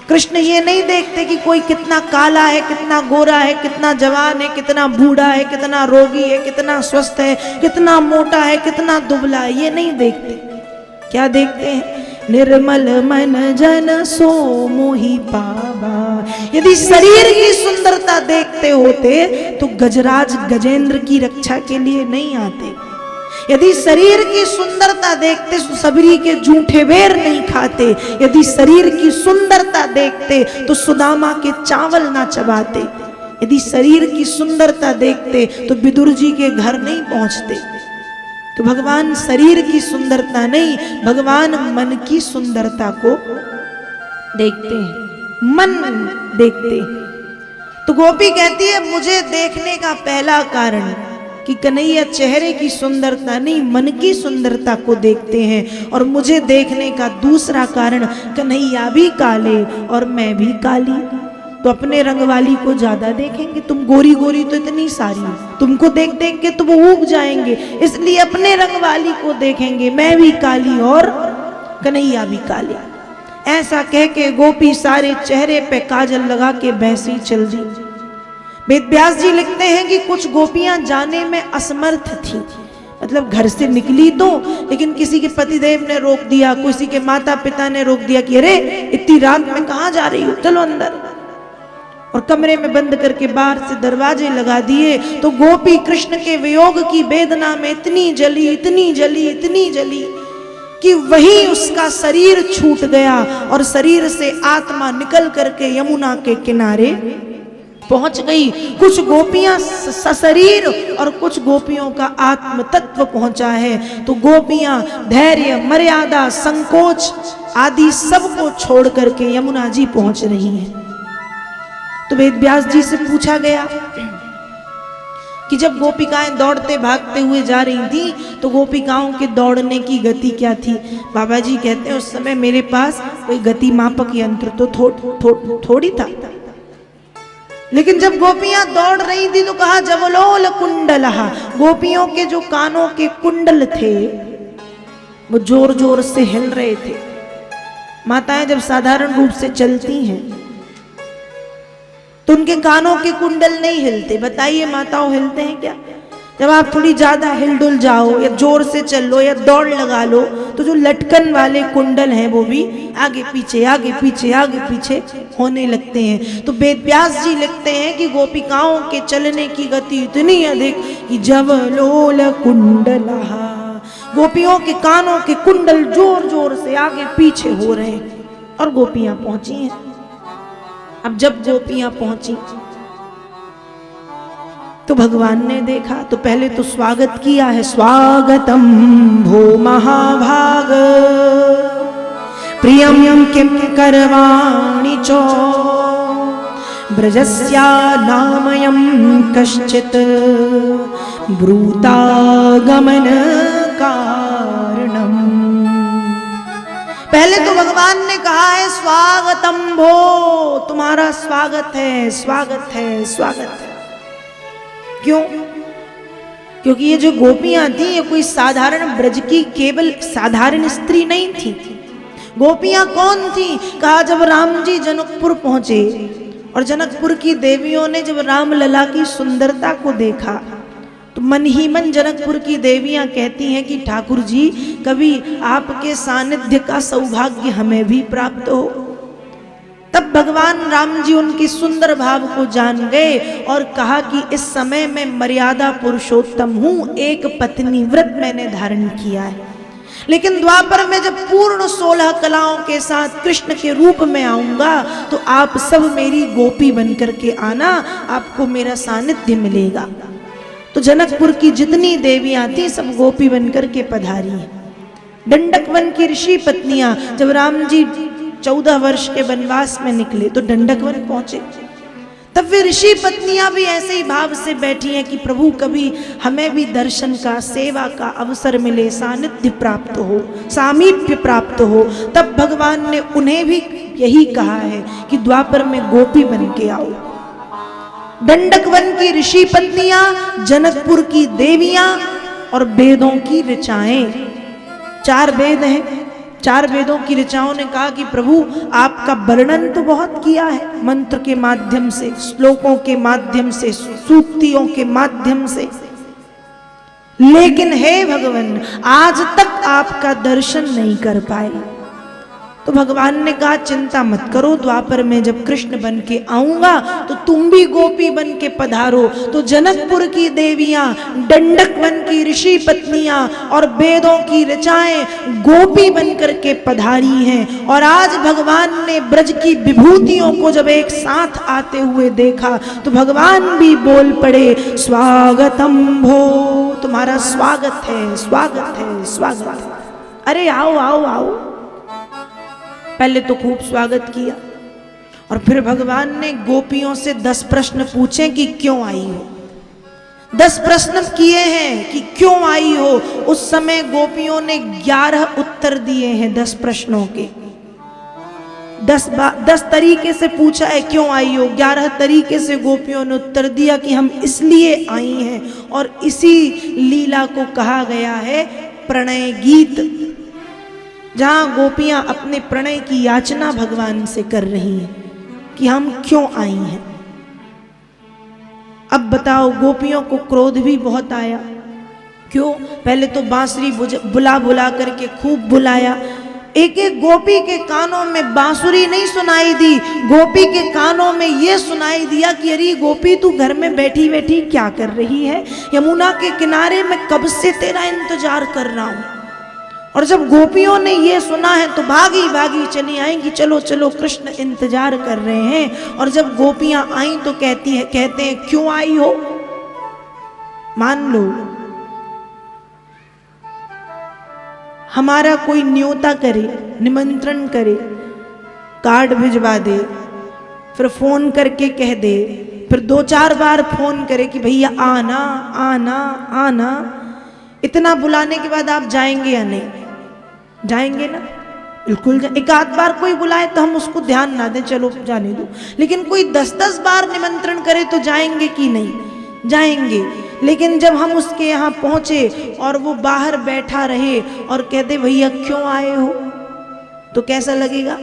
कृष्ण ये नहीं देखते कि कोई कितना काला है, कितना गोरा है, कितना जवान है, कितना बूढ़ा है, कितना रोगी है, कितना स्वस्थ है, कितना मोटा है, कितना दुबला है। ये नहीं देखते। क्या देखते हैं? निर्मल मन जन सो मोहि पावा। यदि शरीर की सुंदरता देखते होते तो गजराज गजेंद्र की रक्षा के लिए नहीं आते। यदि शरीर की सुंदरता देखते तो सबरी के जूठे बेर नहीं खाते। यदि शरीर की सुंदरता देखते तो सुदामा के चावल ना चबाते। यदि शरीर की सुंदरता देखते तो विदुर जी के घर नहीं पहुंचते। तो भगवान शरीर की सुंदरता नहीं, भगवान मन की सुंदरता को देखते हैं, मन देखते हैं। तो गोपी कहती है मुझे देखने का पहला कारण कि कन्हैया चेहरे की सुंदरता नहीं, मन की सुंदरता को देखते हैं। और मुझे देखने का दूसरा कारण, कन्हैया भी काले और मैं भी काली, तो अपने रंग वाली को ज्यादा देखेंगे। तुम गोरी गोरी तो इतनी सारी, तुमको देख देख के तो वो ऊब जाएंगे, इसलिए अपने रंग वाली को देखेंगे। मैं भी काली और कन्हैया भी काले। ऐसा कह के गोपी सारे चेहरे पे काजल लगा के भैंसी चल दी। वेद व्यास जी लिखते हैं कि कुछ गोपियां जाने में असमर्थ थी, मतलब घर से निकली तो, लेकिन किसी के पतिदेव ने रोक दिया, किसी के माता पिता ने रोक दिया कि अरे इतनी रात में कहाँ जा रही हो, चलो अंदर। और कमरे में बंद करके बाहर से दरवाजे लगा दिए। तो गोपी कृष्ण के वियोग की वेदना में इतनी जली, इतनी जली, इतनी जली कि वही उसका शरीर छूट गया और शरीर से आत्मा निकल करके यमुना के किनारे पहुंच गई। कुछ गोपियां सशरीर और कुछ गोपियों का आत्म तत्व पहुंचा है। तो गोपियां धैर्य, मर्यादा, संकोच आदि सबको छोड़ करके यमुना जी पहुंच रही हैं। तो वेद व्यास जी से पूछा गया कि जब गोपिकाएं दौड़ते भागते हुए जा रही थी तो गोपिकाओं के दौड़ने की गति क्या थी? बाबा जी कहते हैं उस समय मेरे पास कोई गति मापक यंत्र तो थोड़ी था, लेकिन जब गोपियां दौड़ रही थी तो कहा जवलोल कुंडलहा, गोपियों के जो कानों के कुंडल थे वो जोर जोर से हिल रहे थे। माताएं जब साधारण रूप से चलती हैं तो उनके कानों के कुंडल नहीं हिलते। बताइए माताओं, हिलते हैं क्या? जब आप थोड़ी ज्यादा हिलडुल जाओ या जोर से चल लो या दौड़ लगा लो तो जो लटकन वाले कुंडल हैं वो भी आगे पीछे आगे पीछे आगे पीछे होने लगते हैं। तो वेद व्यास जी लिखते हैं कि गोपिकाओं के चलने की गति इतनी अधिक कि जवलोल कुंडलहा, गोपियों के कानों के कुंडल जोर जोर से आगे पीछे हो रहे हैं और गोपियां पहुंची हैं। अब जब गोपियां पहुंची तो भगवान ने देखा तो पहले तो स्वागत किया है, स्वागतम भो महाभाग प्रियम किम करवाणि चो ब्रजस्या नामयम कश्चित ब्रूतागमन कारणम। पहले तो भगवान ने कहा है स्वागतम भो, तुम्हारा स्वागत है, स्वागत है, स्वागत है। क्यों? क्योंकि ये जो गोपियां थी ये कोई साधारण ब्रज की केवल साधारण स्त्री नहीं थी। गोपियां कौन थी? कहा जब राम जी जनकपुर पहुंचे और जनकपुर की देवियों ने जब राम लला की सुंदरता को देखा तो मन ही मन जनकपुर की देवियां कहती हैं कि ठाकुर जी कभी आपके सानिध्य का सौभाग्य हमें भी प्राप्त हो। तब भगवान राम जी उनकी सुंदर भाव को जान गए और कहा कि इस समय मैं मर्यादा पुरुषोत्तम हूं, एक पत्नी व्रत मैंने धारण किया है, लेकिन द्वापर में जब पूर्ण 16 कलाओं के साथ कृष्ण के रूप में आऊंगा तो आप सब मेरी गोपी बनकर के आना, आपको मेरा सानिध्य मिलेगा। तो जनकपुर की जितनी देवियां थी सब गोपी बनकर के पधारी हैं। दंडक वन की ऋषि पत्नियां जब राम जी 14 वर्ष के वनवास में निकले तो दंडक वन पहुंचे, तब वे ऋषि पत्नियां भी ऐसे ही भाव से बैठी हैं कि प्रभु कभी हमें भी दर्शन का, सेवा का अवसर मिले, सानिध्य प्राप्त हो, सामीप्य प्राप्त हो। तब भगवान ने उन्हें भी यही कहा है कि द्वापर में गोपी बन के आओ। दंडक वन की ऋषि पत्नियां, जनकपुर की देवियां और वेदों की ऋचाएं, 4 वेद हैं, चार वेदों की ऋचाओं ने कहा कि प्रभु आपका वर्णन तो बहुत किया है, मंत्र के माध्यम से, श्लोकों के माध्यम से, सूक्तियों के माध्यम से, लेकिन हे भगवान आज तक आपका दर्शन नहीं कर पाए। तो भगवान ने कहा चिंता मत करो, द्वापर में जब कृष्ण बन के आऊंगा तो तुम भी गोपी बन के पधारो। तो जनकपुर की देवियां, दंडक वन की ऋषि पत्नियां और वेदों की ऋचाएं गोपी बन करके पधारी हैं। और आज भगवान ने ब्रज की विभूतियों को जब एक साथ आते हुए देखा तो भगवान भी बोल पड़े स्वागतम भो, तुम्हारा स्वागत है, स्वागत है, स्वागत है, अरे आओ आओ आओ। पहले तो खूब स्वागत किया और फिर भगवान ने गोपियों से 10 प्रश्न पूछे कि क्यों आई हो। 10 प्रश्न किए हैं कि क्यों आई हो। उस समय गोपियों ने 11 उत्तर दिए हैं 10 प्रश्नों के। 10 तरीके से पूछा है क्यों आई हो, 11 तरीके से गोपियों ने उत्तर दिया कि हम इसलिए आई हैं। और इसी लीला को कहा गया है प्रणय गीत, जहां गोपियां अपने प्रणय की याचना भगवान से कर रही हैं कि हम क्यों आई हैं। अब बताओ, गोपियों को क्रोध भी बहुत आया। क्यों? पहले तो बांसुरी बुला बुला करके खूब बुलाया। एक एक गोपी के कानों में बांसुरी नहीं सुनाई दी, गोपी के कानों में यह सुनाई दिया कि अरे गोपी तू घर में बैठी बैठी क्या कर रही है, यमुना के किनारे में कब से तेरा इंतजार कर रहा हूं। और जब गोपियों ने ये सुना है तो भागी भागी चली आई कि चलो चलो कृष्ण इंतजार कर रहे हैं। और जब गोपियां आई तो कहते हैं क्यों आई हो। मान लो हमारा कोई न्योता करे, निमंत्रण करे, कार्ड भिजवा दे, फिर फोन करके कह दे, फिर 2-4 बार फोन करे कि भैया आना आना आना। इतना बुलाने के बाद आप जाएंगे या नहीं? जाएंगे ना, बिल्कुल। एक आध बार कोई बुलाए तो हम उसको ध्यान ना दें, चलो जाने दो, लेकिन कोई 10-10 बार निमंत्रण करे तो जाएंगे कि नहीं? जाएंगे। लेकिन जब हम उसके यहाँ पहुंचे और वो बाहर बैठा रहे और कहते भैया क्यों आए हो, तो कैसा लगेगा?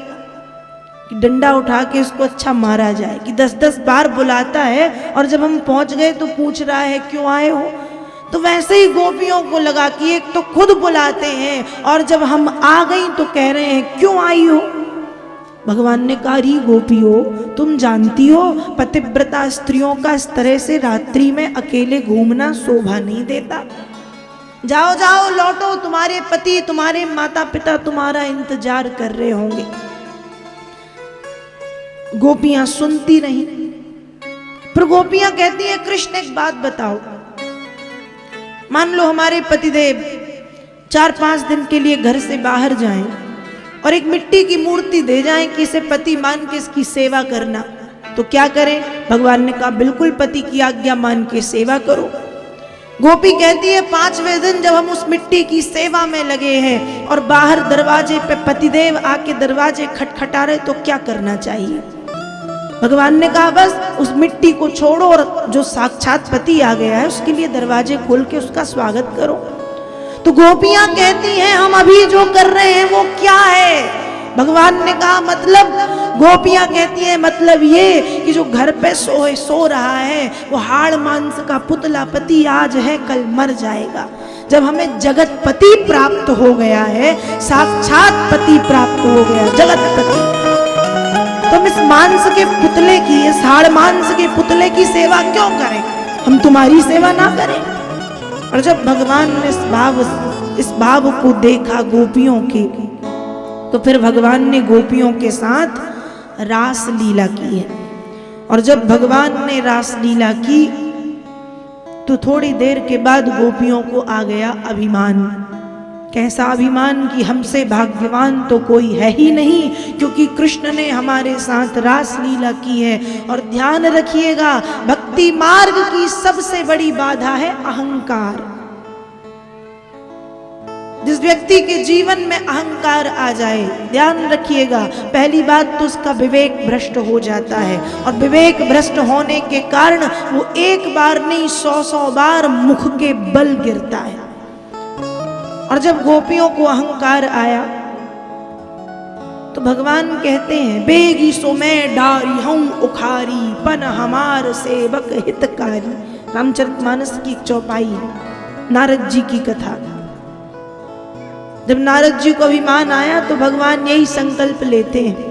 कि डंडा उठा के उसको अच्छा मारा जाए कि 10-10 बार बुलाता है और जब हम पहुंच गए तो पूछ रहा है क्यों आए हो। तो वैसे ही गोपियों को लगा कि एक तो खुद बुलाते हैं और जब हम आ गई तो कह रहे हैं क्यों आई हो। भगवान ने कहा री गोपियों, तुम जानती हो पतिव्रता स्त्रियों का इस तरह से रात्रि में अकेले घूमना शोभा नहीं देता। जाओ जाओ लौटो, तुम्हारे पति तुम्हारे माता पिता तुम्हारा इंतजार कर रहे होंगे। गोपियां सुनती नहीं। फिर गोपियां कहती हैं कृष्ण एक बात बताओ, मान लो हमारे पतिदेव 4-5 दिन के लिए घर से बाहर जाएं और एक मिट्टी की मूर्ति दे जाएं कि इसे पति मान के इसकी सेवा करना, तो क्या करें? भगवान ने कहा बिल्कुल पति की आज्ञा मान के सेवा करो। गोपी कहती है 5वें दिन जब हम उस मिट्टी की सेवा में लगे हैं और बाहर दरवाजे पे पतिदेव आके दरवाजे खटखटा रहे तो क्या करना चाहिए? भगवान ने कहा बस उस मिट्टी को छोड़ो और जो साक्षात पति आ गया है उसके लिए दरवाजे खोल के उसका स्वागत करो। तो गोपियां कहती हैं हम अभी जो कर रहे हैं वो क्या है? भगवान ने कहा मतलब, गोपियां कहती हैं मतलब ये कि जो घर पे सो रहा है वो हाड़ मांस का पुतला पति आज है कल मर जाएगा। जब हमें जगत पति प्राप्त हो गया है, साक्षात पति प्राप्त हो गया, जगत पति, तो हम इस मांस के पुतले की, इस हाड़ मांस के पुतले की सेवा क्यों करें? हम तुम्हारी सेवा ना करें? और जब भगवान ने इस भाव को देखा गोपियों के, तो फिर भगवान ने गोपियों के साथ रास लीला की है। और जब भगवान ने रास लीला की तो थोड़ी देर के बाद गोपियों को आ गया अभिमान। कैसा अभिमान कि हमसे भाग्यवान तो कोई है ही नहीं, क्योंकि कृष्ण ने हमारे साथ रास लीला की है। और ध्यान रखिएगा, भक्ति मार्ग की सबसे बड़ी बाधा है अहंकार। जिस व्यक्ति के जीवन में अहंकार आ जाए, ध्यान रखिएगा, पहली बात तो उसका विवेक भ्रष्ट हो जाता है, और विवेक भ्रष्ट होने के कारण वो एक बार नहीं 100 बार मुख के बल गिरता है। और जब गोपियों को अहंकार आया तो भगवान कहते हैं बेगी सो मैं डारी हूं उखारी पन हमार सेवक हितकारी। रामचरितमानस की एक चौपाई है, नारद जी की कथा। जब नारद जी को अभिमान आया तो भगवान यही संकल्प लेते हैं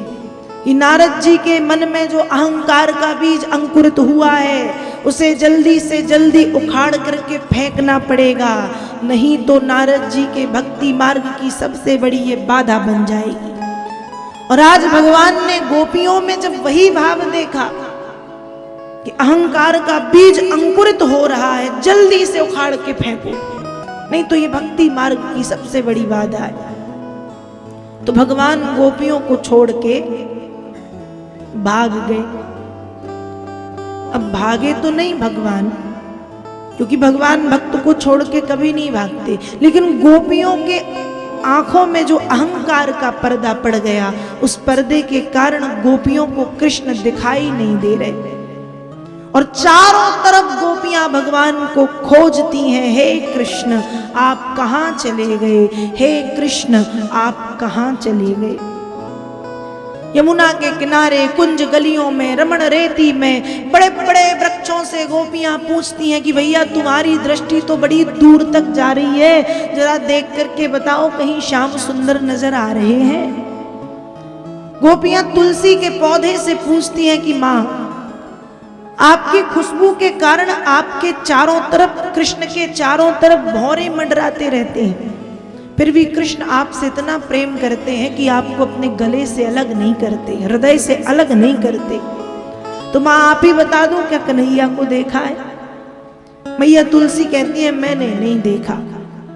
कि नारद जी के मन में जो अहंकार का बीज अंकुरित हुआ है उसे जल्दी से जल्दी उखाड़ करके फेंकना पड़ेगा, नहीं तो नारद जी के भक्ति मार्ग की सबसे बड़ी ये बाधा बन जाएगी। और आज भगवान ने गोपियों में जब वही भाव देखा कि अहंकार का बीज अंकुरित हो रहा है, जल्दी से उखाड़ के फेंको, नहीं तो ये भक्ति मार्ग की सबसे बड़ी बाधा है। तो भगवान गोपियों को छोड़ के भाग गए। अब भागे तो नहीं भगवान, क्योंकि भगवान भक्त को छोड़ के कभी नहीं भागते, लेकिन गोपियों के आंखों में जो अहंकार का पर्दा पड़ गया, उस पर्दे के कारण गोपियों को कृष्ण दिखाई नहीं दे रहे और चारों तरफ गोपियां भगवान को खोजती हैं, हे कृष्ण आप कहां चले गए, हे कृष्ण आप कहां चले गए। यमुना के किनारे कुंज गलियों में रमण रेती में बड़े बड़े वृक्षों से गोपियां पूछती हैं कि भैया तुम्हारी दृष्टि तो बड़ी दूर तक जा रही है, जरा देख करके बताओ कहीं श्याम सुंदर नजर आ रहे हैं। गोपियां तुलसी के पौधे से पूछती हैं कि माँ आपकी खुशबू के कारण आपके चारों तरफ, कृष्ण के चारों तरफ भौरे मंडराते रहते हैं, फिर भी कृष्ण आपसे इतना प्रेम करते हैं कि आपको अपने गले से अलग नहीं करते, हृदय से अलग नहीं करते। तो माँ आप ही बता दो क्या कन्हैया को देखा है। मैया तुलसी कहती है मैंने नहीं देखा।